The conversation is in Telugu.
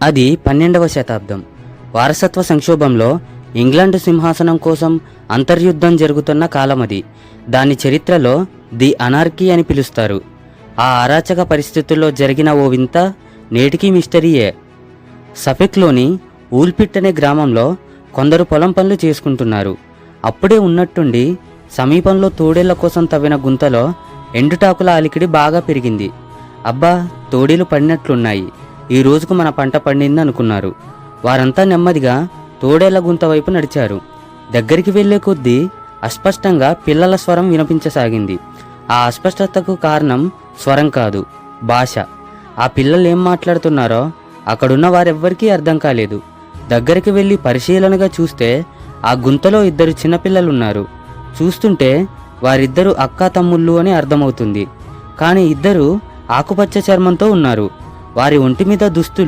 అది 12వ శతాబ్దం. వారసత్వ సంక్షోభంలో ఇంగ్లాండ్ సింహాసనం కోసం అంతర్యుద్ధం జరుగుతున్న కాలమది. దాని చరిత్రలో ది అనార్కీ అని పిలుస్తారు. ఆ అరాచక పరిస్థితుల్లో జరిగిన ఓ వింత నేటికీ మిస్టరీయే. సఫెక్లోని ఊల్పిట్ అనే గ్రామంలో కొందరు పొలం పనులు చేసుకుంటున్నారు. అప్పుడే ఉన్నట్టుండి సమీపంలో తోడేళ్ల కోసం తవ్విన గుంతలో ఎండుటాకుల అలికిడి బాగా పెరిగింది. అబ్బా, తోడేలు పడినట్లున్నాయి, ఈ రోజుకు మన పంట పండింది అనుకున్నారు. వారంతా నెమ్మదిగా తోడేళ్ల గుంత వైపు నడిచారు. దగ్గరికి వెళ్లే కొద్దీ అస్పష్టంగా పిల్లల స్వరం వినిపించసాగింది. ఆ అస్పష్టతకు కారణం స్వరం కాదు, భాష. ఆ పిల్లలు ఏం మాట్లాడుతున్నారో అక్కడున్న వారెవ్వరికీ అర్థం కాలేదు. దగ్గరికి వెళ్ళి పరిశీలనగా చూస్తే ఆ గుంతలో 2 చిన్నపిల్లలున్నారు. చూస్తుంటే వారిద్దరూ అక్కా తమ్ముళ్ళు అని అర్థమవుతుంది. కానీ ఇద్దరు ఆకుపచ్చ చర్మంతో ఉన్నారు. వారి ఒంటి మీద దుస్తులు